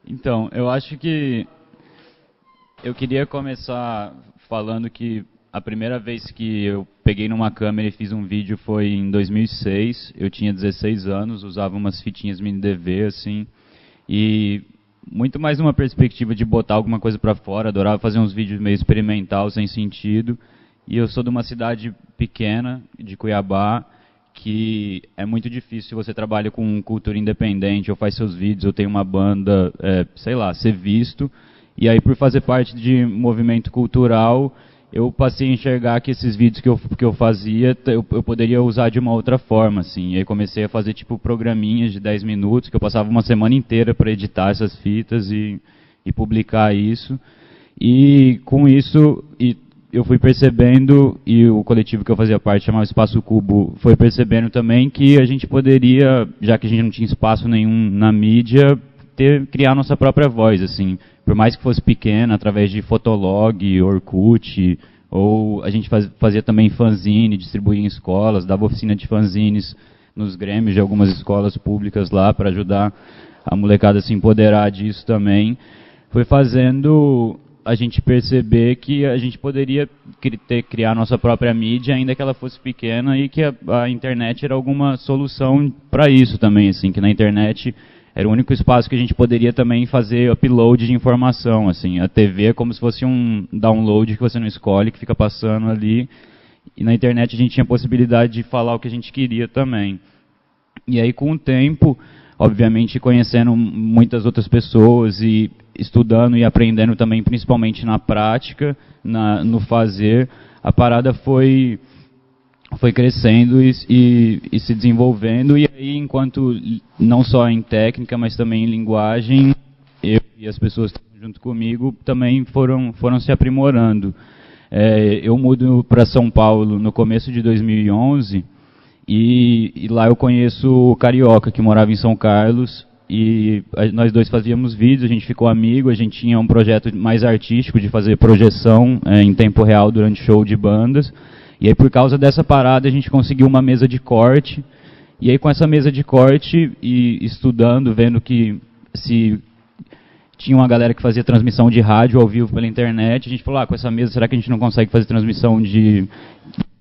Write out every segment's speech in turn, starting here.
Então, eu acho que eu queria começar falando que a primeira vez que eu peguei numa câmera e fiz um vídeo foi em 2006. Eu tinha 16 anos, usava umas fitinhas mini DV, assim, e muito mais numa perspectiva de botar alguma coisa pra fora. Adorava fazer uns vídeos meio experimental, sem sentido. E eu sou de uma cidade pequena, de Cuiabá, que é muito difícil se você trabalha com cultura independente ou faz seus vídeos ou tem uma banda, sei lá, ser visto. E aí, por fazer parte de movimento cultural, eu passei a enxergar que esses vídeos que eu fazia, eu poderia usar de uma outra forma, assim. E aí comecei a fazer, tipo, programinhas de 10 minutos, que eu passava uma semana inteira para editar essas fitas e publicar isso. E com isso, eu fui percebendo, e o coletivo que eu fazia parte, chamava Espaço Cubo, foi percebendo também que a gente poderia, já que a gente não tinha espaço nenhum na mídia, criar nossa própria voz, assim. Por mais que fosse pequena, através de Fotolog, Orkut, ou a gente fazia também fanzine, distribuía em escolas, dava oficina de fanzines nos grêmios de algumas escolas públicas lá, para ajudar a molecada a se empoderar disso também. Foi fazendo a gente perceber que a gente poderia criar nossa própria mídia, ainda que ela fosse pequena, e que a internet era alguma solução para isso também, assim, que na internet era o único espaço que a gente poderia também fazer upload de informação, assim. A TV é como se fosse um download que você não escolhe, que fica passando ali. E na internet a gente tinha a possibilidade de falar o que a gente queria também. E aí, com o tempo, obviamente conhecendo muitas outras pessoas e estudando e aprendendo também, principalmente na prática, no fazer, a parada foi crescendo e se desenvolvendo. E aí, enquanto não só em técnica, mas também em linguagem, eu e as pessoas que estão junto comigo também foram se aprimorando. Eu mudo para São Paulo no começo de 2011 e lá eu conheço o Carioca, que morava em São Carlos, e nós dois fazíamos vídeos, a gente ficou amigo, a gente tinha um projeto mais artístico de fazer projeção em tempo real durante show de bandas. E aí, por causa dessa parada, a gente conseguiu uma mesa de corte. E aí, com essa mesa de corte, e estudando, vendo que se tinha uma galera que fazia transmissão de rádio ao vivo pela internet, a gente falou, com essa mesa, será que a gente não consegue fazer transmissão de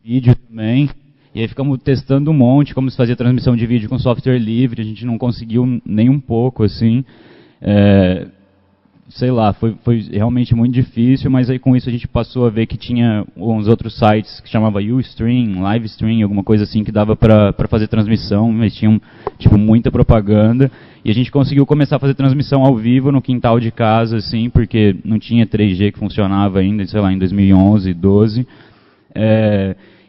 vídeo também? E aí ficamos testando um monte, como se fazia transmissão de vídeo com software livre, a gente não conseguiu nem um pouco, assim. Sei lá, foi realmente muito difícil, mas aí com isso a gente passou a ver que tinha uns outros sites que chamava Ustream, Livestream, alguma coisa assim, que dava para fazer transmissão, mas tinham tipo muita propaganda, e a gente conseguiu começar a fazer transmissão ao vivo no quintal de casa, assim, porque não tinha 3G que funcionava ainda, sei lá, em 2011, 12.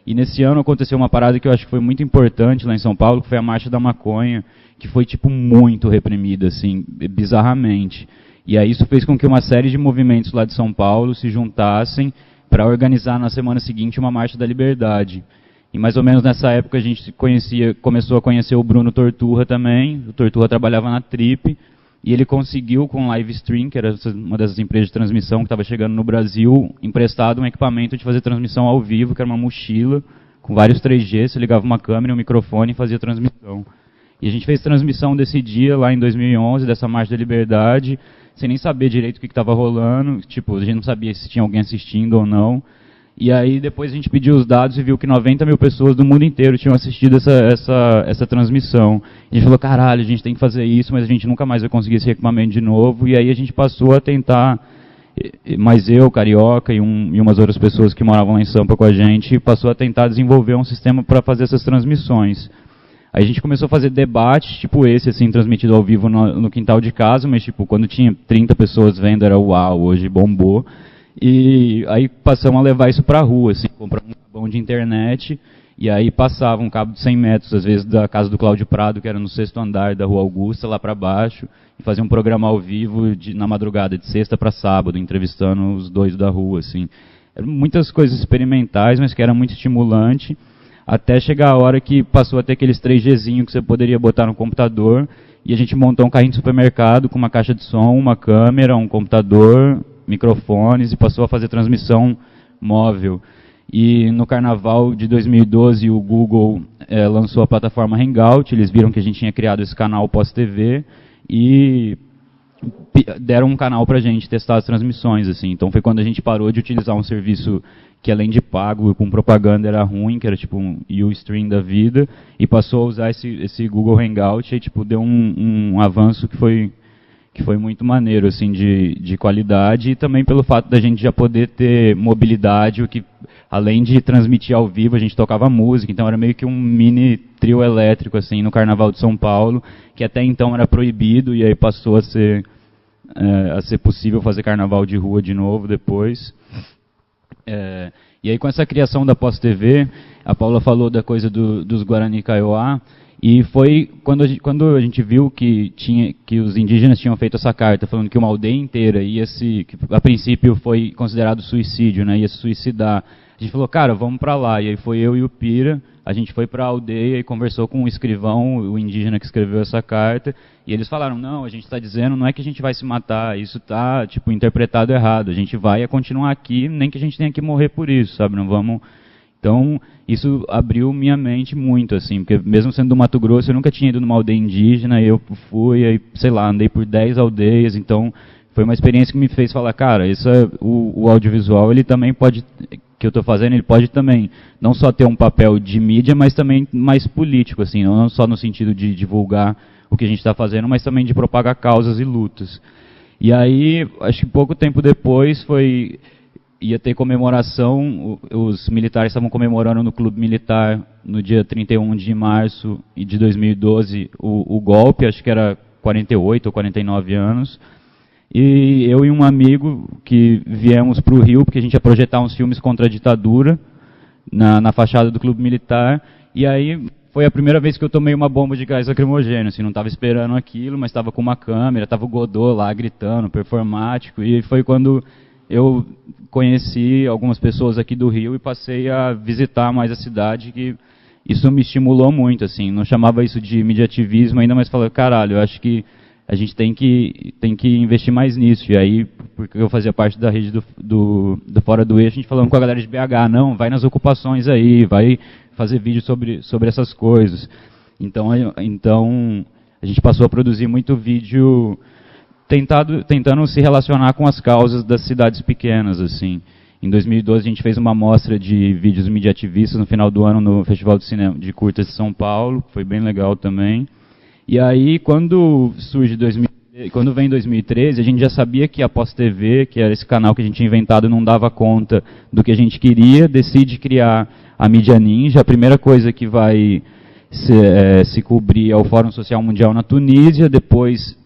E nesse ano aconteceu uma parada que eu acho que foi muito importante lá em São Paulo, que foi a Marcha da Maconha, que foi tipo muito reprimida, assim, bizarramente. E aí isso fez com que uma série de movimentos lá de São Paulo se juntassem para organizar na semana seguinte uma Marcha da Liberdade. E mais ou menos nessa época a gente começou a conhecer o Bruno Torturra também. O Torturra trabalhava na Trip e ele conseguiu com o Livestream, que era uma dessas empresas de transmissão que estava chegando no Brasil, emprestado um equipamento de fazer transmissão ao vivo, que era uma mochila com vários 3G, você ligava uma câmera, um microfone e fazia transmissão. E a gente fez transmissão desse dia lá em 2011, dessa Marcha da Liberdade, sem nem saber direito o que estava rolando, tipo, a gente não sabia se tinha alguém assistindo ou não. E aí depois a gente pediu os dados e viu que 90 mil pessoas do mundo inteiro tinham assistido essa transmissão. E a gente falou, caralho, a gente tem que fazer isso, mas a gente nunca mais vai conseguir esse equipamento de novo. E aí a gente passou a tentar, mas eu, Carioca e umas outras pessoas que moravam lá em Sampa com a gente, passou a tentar desenvolver um sistema para fazer essas transmissões. Aí a gente começou a fazer debates, tipo esse, assim, transmitido ao vivo no quintal de casa, mas tipo, quando tinha 30 pessoas vendo era uau, hoje bombou. E aí passamos a levar isso pra rua, assim, comprar um cabão de internet, e aí passava um cabo de 100 metros, às vezes da casa do Cláudio Prado, que era no 6º andar da Rua Augusta, lá pra baixo, e fazia um programa ao vivo na madrugada, de sexta pra sábado, entrevistando os dois da rua, assim. Eram muitas coisas experimentais, mas que era muito estimulante. Até chegar a hora que passou a ter aqueles 3Gzinhos que você poderia botar no computador, e a gente montou um carrinho de supermercado com uma caixa de som, uma câmera, um computador, microfones, e passou a fazer transmissão móvel. E no carnaval de 2012 o Google lançou a plataforma Hangout, eles viram que a gente tinha criado esse canal pós-TV, e deram um canal pra gente testar as transmissões, assim. Então foi quando a gente parou de utilizar um serviço que, além de pago, com propaganda era ruim, que era tipo um Ustream da vida, e passou a usar esse Google Hangout, e tipo, deu um avanço que foi muito maneiro, assim, de qualidade, e também pelo fato da gente já poder ter mobilidade, o que, além de transmitir ao vivo, a gente tocava música, então era meio que um mini trio elétrico, assim, no Carnaval de São Paulo, que até então era proibido, e aí passou a ser possível fazer carnaval de rua de novo depois. E aí, com essa criação da Pós-TV, a Paula falou da coisa dos Guarani Kaiowá, e foi quando a gente viu que os indígenas tinham feito essa carta, falando que uma aldeia inteira que a princípio foi considerado suicídio, né, ia se suicidar. A gente falou, cara, vamos para lá. E aí foi eu e o Pira, a gente foi para a aldeia e conversou com o escrivão, o indígena que escreveu essa carta, e eles falaram, não, a gente está dizendo, não é que a gente vai se matar, isso está tipo, interpretado errado, a gente vai continuar aqui, nem que a gente tenha que morrer por isso, sabe, não vamos... Então, isso abriu minha mente muito, assim, porque mesmo sendo do Mato Grosso, eu nunca tinha ido numa aldeia indígena, eu fui, aí, sei lá, andei por 10 aldeias, então foi uma experiência que me fez falar, cara, o audiovisual, ele também pode, que eu estou fazendo, ele pode também não só ter um papel de mídia, mas também mais político, assim, não só no sentido de divulgar o que a gente está fazendo, mas também de propagar causas e lutas. E aí, acho que pouco tempo depois ia ter comemoração, os militares estavam comemorando no Clube Militar no dia 31 de março de 2012 o golpe, acho que era 48 ou 49 anos, e eu e um amigo que viemos para o Rio, porque a gente ia projetar uns filmes contra a ditadura na fachada do Clube Militar, e aí foi a primeira vez que eu tomei uma bomba de gás lacrimogêneo, assim, não estava esperando aquilo, mas estava com uma câmera, estava o Godot lá gritando, performático, e foi quando eu conheci algumas pessoas aqui do Rio e passei a visitar mais a cidade, que isso me estimulou muito, assim, não chamava isso de mediativismo ainda, mas falei, caralho, eu acho que a gente tem que investir mais nisso. E aí, porque eu fazia parte da rede do Fora do Eixo, a gente falando com a galera de BH, não, vai nas ocupações aí, vai fazer vídeo sobre essas coisas. Então a gente passou a produzir muito vídeo tentando se relacionar com as causas das cidades pequenas, assim. Em 2012 a gente fez uma amostra de vídeos mediativistas no final do ano no Festival de Cinema de Curtas de São Paulo, foi bem legal também. E aí quando vem 2013, a gente já sabia que a Pós-TV, que era esse canal que a gente tinha inventado, não dava conta do que a gente queria, decide criar a Mídia Ninja. A primeira coisa que vai se cobrir é o Fórum Social Mundial na Tunísia, depois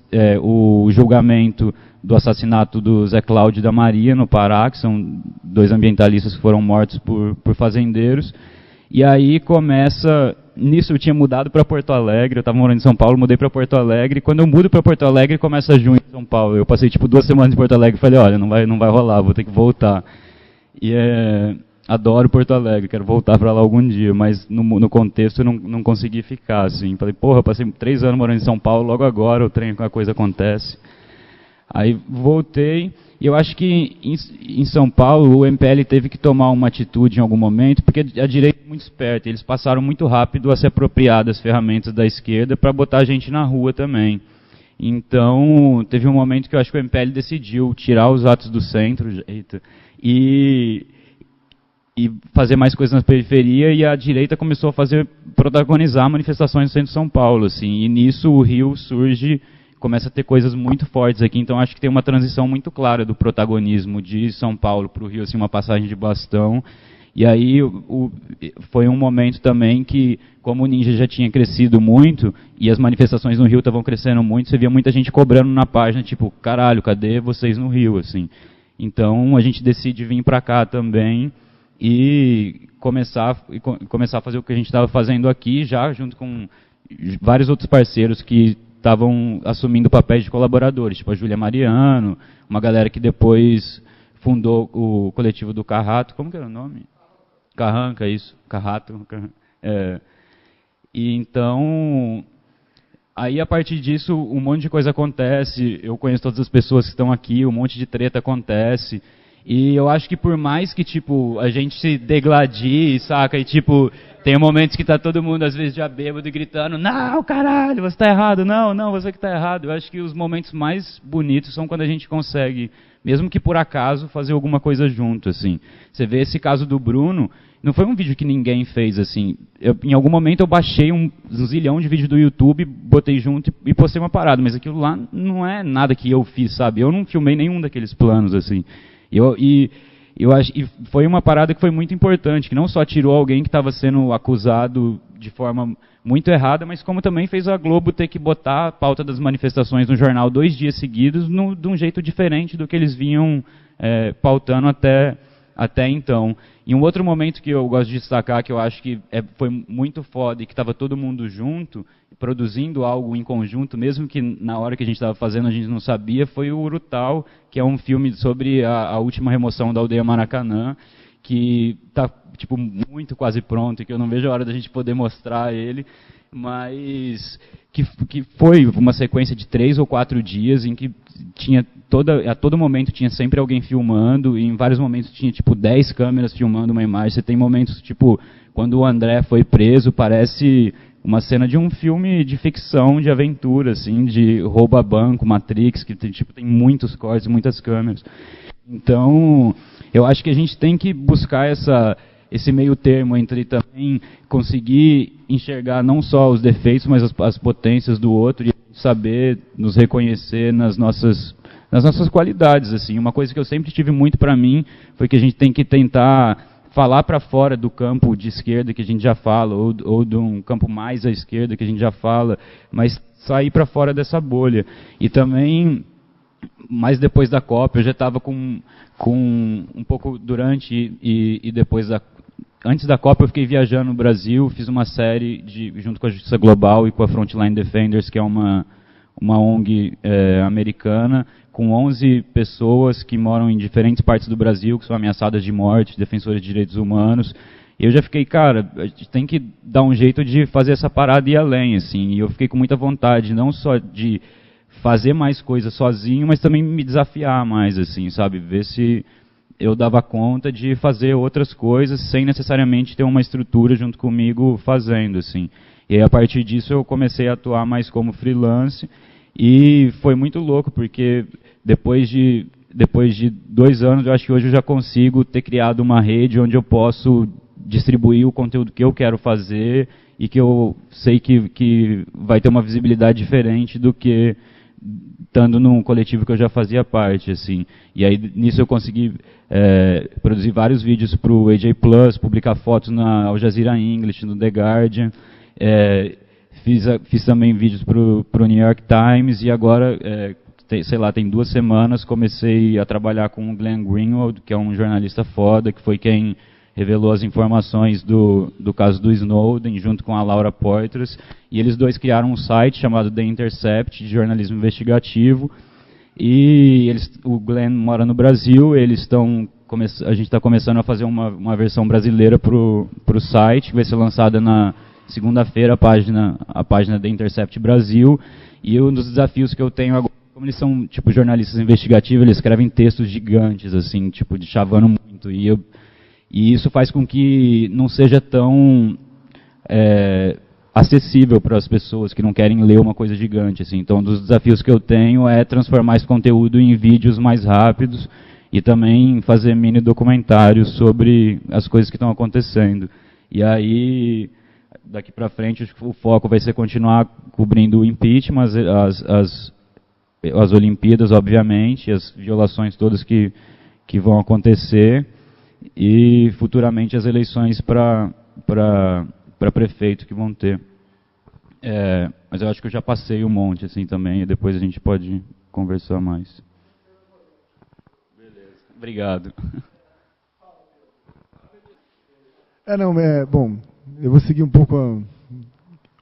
o julgamento do assassinato do Zé Cláudio e da Maria no Pará, que são dois ambientalistas que foram mortos por fazendeiros. E aí começa... Nisso eu tinha mudado para Porto Alegre, eu estava morando em São Paulo, mudei para Porto Alegre, e quando eu mudo para Porto Alegre, começa junho em São Paulo. Eu passei tipo 2 semanas em Porto Alegre e falei, olha, não vai rolar, vou ter que voltar. E adoro Porto Alegre, quero voltar para lá algum dia, mas no contexto eu não consegui ficar, assim. Falei, porra, eu passei 3 anos morando em São Paulo, logo agora o trem, a coisa acontece. Aí voltei, e eu acho que em São Paulo o MPL teve que tomar uma atitude em algum momento, porque a direita é muito esperta, eles passaram muito rápido a se apropriar das ferramentas da esquerda para botar a gente na rua também. Então, teve um momento que eu acho que o MPL decidiu tirar os atos do centro e fazer mais coisas na periferia, e a direita começou a protagonizar manifestações no centro de São Paulo, assim, e nisso o Rio começa a ter coisas muito fortes aqui, então acho que tem uma transição muito clara do protagonismo de São Paulo para o Rio, assim, uma passagem de bastão. E aí foi um momento também que, como o Ninja já tinha crescido muito, e as manifestações no Rio estavam crescendo muito, você via muita gente cobrando na página, tipo, caralho, cadê vocês no Rio, assim. Então a gente decide vir para cá também e começar a fazer o que a gente estava fazendo aqui, já junto com vários outros parceiros que estavam assumindo papéis de colaboradores, tipo a Júlia Mariano, uma galera que depois fundou o coletivo do Carrato, como que era o nome? Carranca, isso, Carrato. E então, aí a partir disso, um monte de coisa acontece, eu conheço todas as pessoas que estão aqui, um monte de treta acontece, E eu acho que por mais que, tipo, a gente se degladie, saca? E, tipo, tem momentos que tá todo mundo, às vezes, já bêbado e gritando, não, caralho, você tá errado, não, você que tá errado. Eu acho que os momentos mais bonitos são quando a gente consegue, mesmo que por acaso, fazer alguma coisa junto, assim. Você vê esse caso do Bruno, não foi um vídeo que ninguém fez, assim. Em algum momento eu baixei um zilhão de vídeos do YouTube, botei junto e postei uma parada, mas aquilo lá não é nada que eu fiz, sabe? Eu não filmei nenhum daqueles planos, assim. Eu acho, e foi uma parada que foi muito importante, que não só tirou alguém que estava sendo acusado de forma muito errada, mas como também fez a Globo ter que botar a pauta das manifestações no jornal 2 dias seguidos, de um jeito diferente do que eles vinham pautando até então. E um outro momento que eu gosto de destacar, que eu acho que foi muito foda e que estava todo mundo junto, produzindo algo em conjunto, mesmo que na hora que a gente estava fazendo a gente não sabia, foi o Urutau, que é um filme sobre a última remoção da aldeia Maracanã, que está tipo, muito quase pronto e que eu não vejo a hora da gente poder mostrar ele, mas que foi uma sequência de 3 ou 4 dias em que tinha a todo momento tinha sempre alguém filmando, e em vários momentos tinha tipo 10 câmeras filmando uma imagem. Você tem momentos tipo quando o André foi preso, parece uma cena de um filme de ficção, de aventura, assim, de rouba banco, Matrix, que tem muitos cortes, muitas câmeras. Então, eu acho que a gente tem que buscar esse meio termo entre também conseguir enxergar não só os defeitos, mas as potências do outro e saber nos reconhecer nas nossas qualidades, assim. Uma coisa que eu sempre tive muito para mim foi que a gente tem que tentar falar para fora do campo de esquerda que a gente já fala, ou de um campo mais à esquerda que a gente já fala, mas sair para fora dessa bolha. E também, mais depois da Copa, eu já estava com um pouco durante e depois antes da Copa eu fiquei viajando no Brasil, fiz uma série junto com a Justiça Global e com a Frontline Defenders, que é uma ONG americana, com 11 pessoas que moram em diferentes partes do Brasil, que são ameaçadas de morte, defensores de direitos humanos. E eu já fiquei, cara, a gente tem que dar um jeito de fazer essa parada e ir além, assim. E eu fiquei com muita vontade, não só de fazer mais coisas sozinho, mas também me desafiar mais, assim, sabe? Ver se eu dava conta de fazer outras coisas sem necessariamente ter uma estrutura junto comigo fazendo, assim. E aí, a partir disso, eu comecei a atuar mais como freelance. E foi muito louco, porque depois de 2 anos, eu acho que hoje eu já consigo ter criado uma rede onde eu posso distribuir o conteúdo que eu quero fazer e que eu sei que vai ter uma visibilidade diferente do que estando num coletivo que eu já fazia parte, assim. E aí, nisso eu consegui produzir vários vídeos para o AJ Plus, publicar fotos na Al Jazeera English, no The Guardian. Fiz também vídeos para o New York Times e agora, tem 2 semanas, comecei a trabalhar com o Glenn Greenwald, que é um jornalista foda, que foi quem revelou as informações do caso do Snowden, junto com a Laura Poitras, e eles dois criaram um site chamado The Intercept, de jornalismo investigativo, e o Glenn mora no Brasil, a gente está começando a fazer uma versão brasileira para o site, que vai ser lançada na segunda-feira, a página The Intercept Brasil, e um dos desafios que eu tenho agora, como eles são tipo jornalistas investigativos, eles escrevem textos gigantes, assim, tipo, de chavando muito, e isso faz com que não seja tão acessível para as pessoas que não querem ler uma coisa gigante, assim. Então, um dos desafios que eu tenho é transformar esse conteúdo em vídeos mais rápidos e também fazer mini documentários sobre as coisas que estão acontecendo. E aí, daqui para frente, o foco vai ser continuar cobrindo o impeachment, as Olimpíadas, obviamente, as violações todas que vão acontecer, e futuramente as eleições para prefeito que vão ter. Mas eu acho que eu já passei um monte assim também, e depois a gente pode conversar mais. Beleza. Obrigado. Bom, eu vou seguir um pouco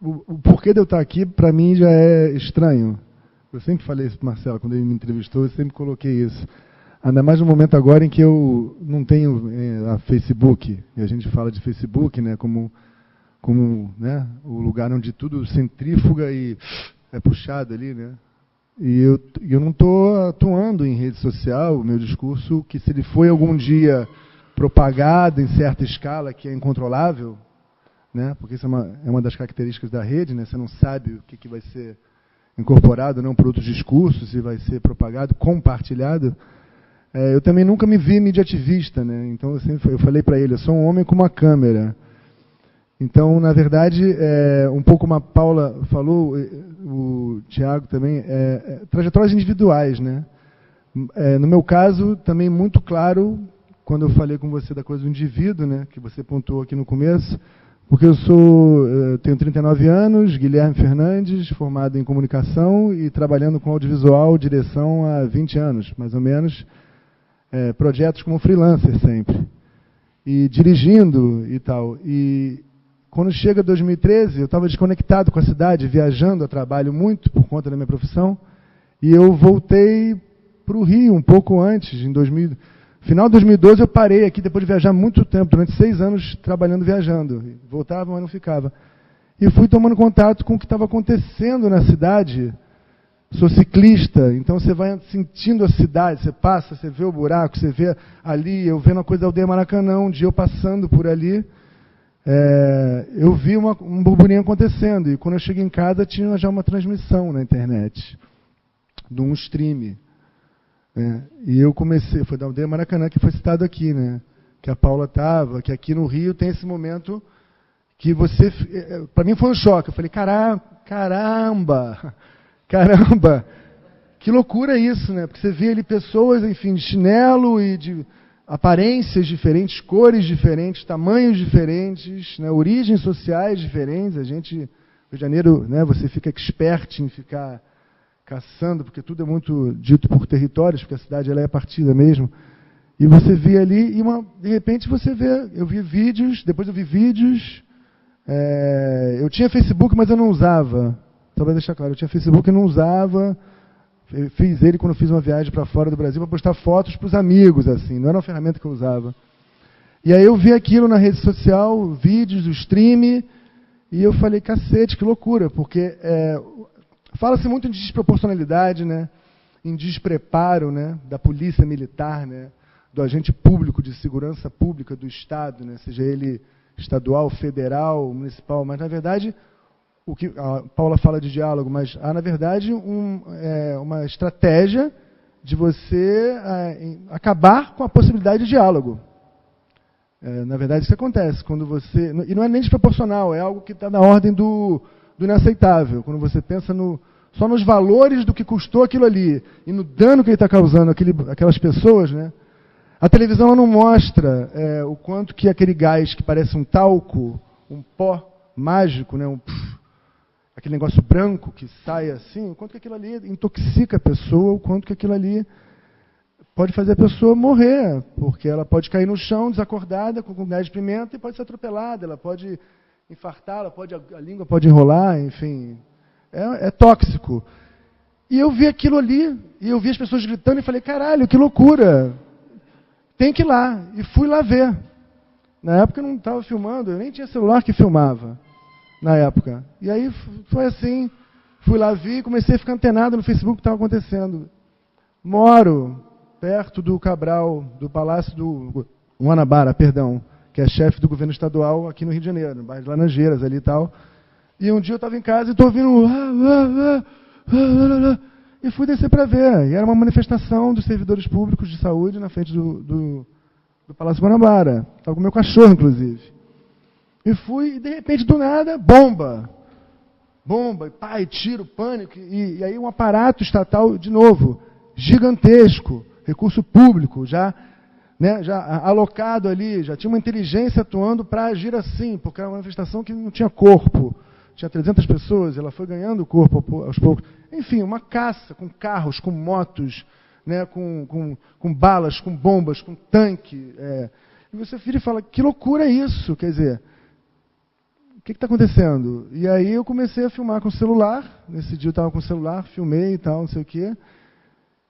o porquê de eu estar aqui, para mim já é estranho. Eu sempre falei isso para o Marcelo, quando ele me entrevistou, eu sempre coloquei isso. Ainda mais no momento agora em que eu não tenho a Facebook, e a gente fala de Facebook, né, como né, o lugar onde tudo centrífuga e é puxado ali, né? E eu não estou atuando em rede social, o meu discurso, que se ele foi algum dia propagado em certa escala, que é incontrolável, né? Porque isso é uma das características da rede, né? Você não sabe o que vai ser incorporado não por outros discursos, se vai ser propagado, compartilhado. Eu também nunca me vi mediativista, né? Então eu falei para ele, eu sou um homem com uma câmera. Então, na verdade, um pouco como a Paula falou, o Tiago também, trajetórias individuais, né? No meu caso, também muito claro, quando eu falei com você da coisa do indivíduo, né, que você pontuou aqui no começo, porque eu tenho 39 anos, Guilherme Fernandes, formado em comunicação e trabalhando com audiovisual, direção há 20 anos, mais ou menos, projetos como freelancer sempre, e dirigindo e tal. E quando chega 2013, eu estava desconectado com a cidade, viajando a trabalho muito por conta da minha profissão, e eu voltei para o Rio um pouco antes, final de 2012 eu parei aqui, depois de viajar muito tempo, durante 6 anos trabalhando, viajando. Voltava, mas não ficava. E fui tomando contato com o que estava acontecendo na cidade. Sou ciclista, então você vai sentindo a cidade, você passa, você vê o buraco, você vê ali, eu vendo a coisa da Aldeia Maracanã, um dia eu passando por ali, eu vi um burburinho acontecendo, e quando eu cheguei em casa tinha já uma transmissão na internet, de um stream. E eu comecei, foi da Aldeia Maracanã que foi citado aqui, né? Que a Paula estava, que aqui no Rio tem esse momento que você... Para mim foi um choque, eu falei, caramba, que loucura isso, né? Porque você vê ali pessoas, enfim, de chinelo e de aparências diferentes, cores diferentes, tamanhos diferentes, né? Origens sociais diferentes. A gente, Rio de Janeiro, né? Você fica expert em ficar caçando, porque tudo é muito dito por territórios, porque a cidade ela é partida mesmo. E você vê ali, de repente você vê, eu vi vídeos, depois eu vi vídeos, eu tinha Facebook, mas eu não usava. Só para deixar claro, eu tinha Facebook e não usava. Eu fiz ele quando eu fiz uma viagem para fora do Brasil para postar fotos para os amigos, assim, não era uma ferramenta que eu usava. E aí eu vi aquilo na rede social, vídeos, o stream, e eu falei, cacete, que loucura, porque fala-se muito em desproporcionalidade, né, em despreparo, né, da polícia militar, né, do agente público de segurança pública do Estado, né, seja ele estadual, federal, municipal, mas na verdade... O que a Paula fala de diálogo, mas há, na verdade, uma estratégia de você acabar com a possibilidade de diálogo. Na verdade, isso acontece quando você... E não é nem desproporcional, é algo que está na ordem do inaceitável. Quando você pensa só nos valores do que custou aquilo ali e no dano que ele está causando aquelas pessoas, né? A televisão ela não mostra o quanto que aquele gás que parece um talco, um pó mágico, né? Aquele negócio branco que sai assim, o quanto que aquilo ali intoxica a pessoa, o quanto que aquilo ali pode fazer a pessoa morrer, porque ela pode cair no chão desacordada com gás de pimenta e pode ser atropelada, ela pode infartar, a língua pode enrolar, enfim, é tóxico. E eu vi aquilo ali, e eu vi as pessoas gritando e falei, caralho, que loucura, tem que ir lá, e fui lá ver. Na época eu não estava filmando, eu nem tinha celular que filmava. Na época. E aí foi assim, fui lá, vi, comecei a ficar antenado no Facebook o que estava acontecendo. Moro perto do Cabral, do Palácio do Guanabara, perdão, que é chefe do governo estadual aqui no Rio de Janeiro, no bairro de Laranjeiras ali e tal. E um dia eu estava em casa e estou ouvindo... E fui descer para ver. E era uma manifestação dos servidores públicos de saúde na frente do Palácio Guanabara. Estava com o meu cachorro, inclusive. E fui, e de repente, do nada, bomba, pai, tiro, pânico, e aí um aparato estatal, de novo, gigantesco, recurso público, já alocado ali, já tinha uma inteligência atuando para agir assim, porque era uma manifestação que não tinha corpo, tinha 300 pessoas, ela foi ganhando corpo aos poucos. Enfim, uma caça com carros, com motos, né, com balas, com bombas, com tanque. E você vira e fala, que loucura é isso, quer dizer... O que está acontecendo? E aí eu comecei a filmar com o celular. Nesse dia eu estava com o celular, filmei e tal, não sei o quê.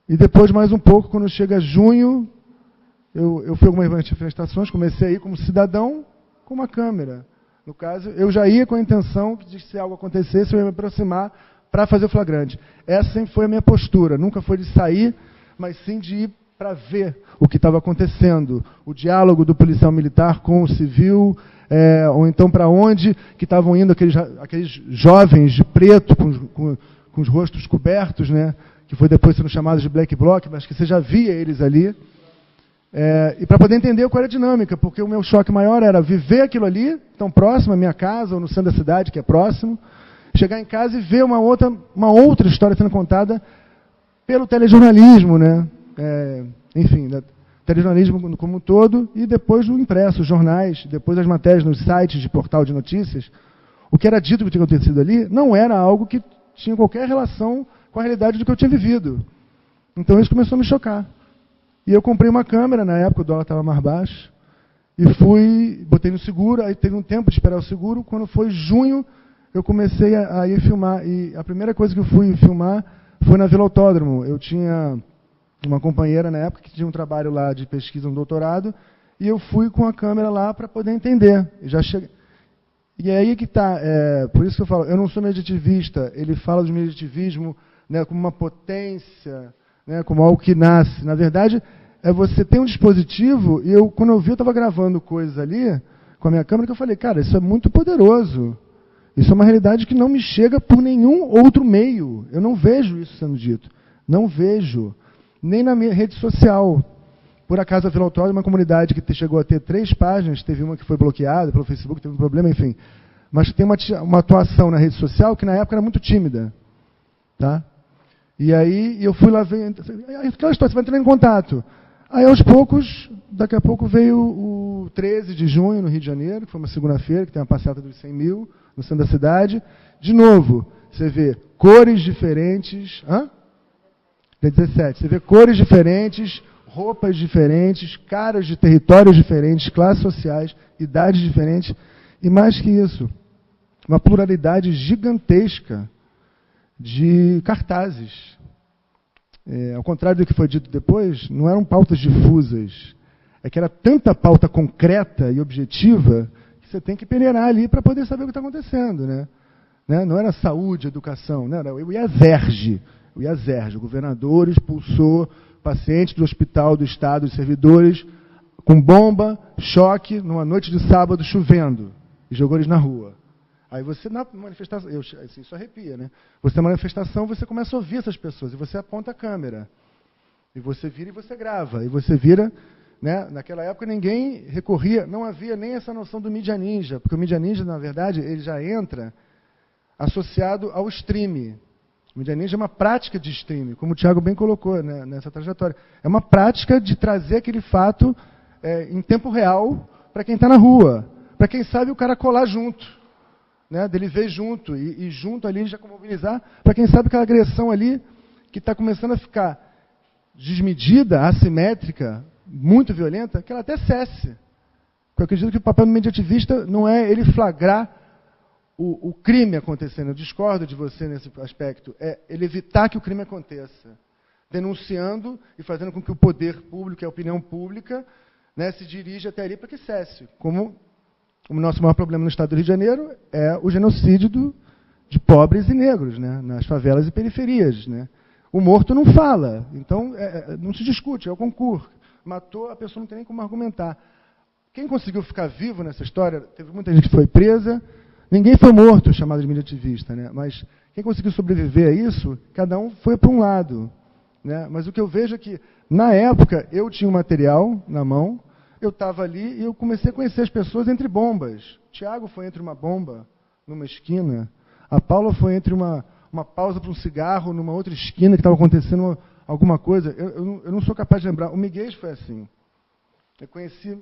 E depois, mais um pouco, quando chega junho, eu fui a algumas manifestações, comecei a ir como cidadão com uma câmera. No caso, eu já ia com a intenção de que se algo acontecesse, eu ia me aproximar para fazer o flagrante. Essa sempre foi a minha postura, nunca foi de sair, mas sim de ir para ver o que estava acontecendo, o diálogo do policial militar com o civil, ou então para onde que estavam indo aqueles jovens de preto com os rostos cobertos, né, que foi depois sendo chamados de black bloc, mas que você já via eles ali, e para poder entender qual era a dinâmica, porque o meu choque maior era viver aquilo ali, tão próximo à minha casa, ou no centro da cidade, que é próximo, chegar em casa e ver uma outra história sendo contada pelo telejornalismo, né? Enfim, telejornalismo como um todo, e depois no impresso, os jornais, depois as matérias nos sites de portal de notícias. O que era dito que tinha acontecido ali não era algo que tinha qualquer relação com a realidade do que eu tinha vivido. Então isso começou a me chocar. E eu comprei uma câmera, na época o dólar estava mais baixo, e botei no seguro, aí teve um tempo de esperar o seguro, quando foi junho, eu comecei a ir filmar, e a primeira coisa que eu fui filmar foi na Vila Autódromo. Eu tinha uma companheira na época que tinha um trabalho lá de pesquisa, um doutorado, e eu fui com a câmera lá para poder entender. E é aí que está, por isso que eu falo, eu não sou mediativista, ele fala do mediativismo, né, como uma potência, né, como algo que nasce. Na verdade, você tem um dispositivo, e quando eu vi, eu estava gravando coisas ali, com a minha câmera, que eu falei, cara, isso é muito poderoso. Isso é uma realidade que não me chega por nenhum outro meio. Eu não vejo isso sendo dito. Não vejo. Nem na minha rede social. Por acaso, a Vila Autódromo é uma comunidade que chegou a ter 3 páginas, teve uma que foi bloqueada pelo Facebook, teve um problema, enfim. Mas tem uma atuação na rede social que na época era muito tímida. Tá? E aí eu fui lá ver... Aquela história, você vai entrando em contato. Aí, aos poucos, daqui a pouco veio o 13 de junho, no Rio de Janeiro, que foi uma segunda-feira, que tem uma passeata dos 100 mil, no centro da cidade. De novo, você vê cores diferentes. Dia 17. Você vê cores diferentes, roupas diferentes, caras de territórios diferentes, classes sociais, idades diferentes. E mais que isso, uma pluralidade gigantesca de cartazes. Ao contrário do que foi dito depois, não eram pautas difusas. É que era tanta pauta concreta e objetiva que você tem que peneirar ali para poder saber o que está acontecendo. Né? Não era saúde, educação, não, era o IASERJ. O IASERJ, o governador expulsou pacientes do hospital do Estado, os servidores, com bomba, choque, numa noite de sábado, chovendo, e jogou eles na rua. Aí você, na manifestação, isso arrepia, né? Você na manifestação, você começa a ouvir essas pessoas, e você aponta a câmera. E você vira e você grava. E você vira, né? Naquela época ninguém recorria, não havia nem essa noção do Mídia Ninja, porque o Mídia Ninja, na verdade, ele já entra associado ao stream. O Mídia Ninja é uma prática de stream, como o Thiago bem colocou, né, nessa trajetória. É uma prática de trazer aquele fato em tempo real para quem está na rua. Para quem sabe o cara colar junto. Né, dele ver junto, e junto ali já mobilizar, para quem sabe aquela agressão ali, que está começando a ficar desmedida, assimétrica, muito violenta, que ela até cesse. Porque eu acredito que o papel do mediativista não é ele flagrar o crime acontecendo. Eu discordo de você nesse aspecto. É ele evitar que o crime aconteça. Denunciando e fazendo com que o poder público e a opinião pública, né, se dirija até ali para que cesse. Como o nosso maior problema no estado do Rio de Janeiro é o genocídio de pobres e negros, né, nas favelas e periferias. Né. O morto não fala, então não se discute, é o concurso. Matou, a pessoa não tem nem como argumentar. Quem conseguiu ficar vivo nessa história, teve muita gente que foi presa, ninguém foi morto, chamado de mediativista, né, mas quem conseguiu sobreviver a isso, cada um foi para um lado. Né. Mas o que eu vejo é que, na época, eu tinha um material na mão, eu estava ali e eu comecei a conhecer as pessoas entre bombas. O Thiago foi entre uma bomba, numa esquina. A Paula foi entre uma pausa para um cigarro, numa outra esquina que estava acontecendo alguma coisa. Eu não sou capaz de lembrar. O Miguel foi assim. Eu conheci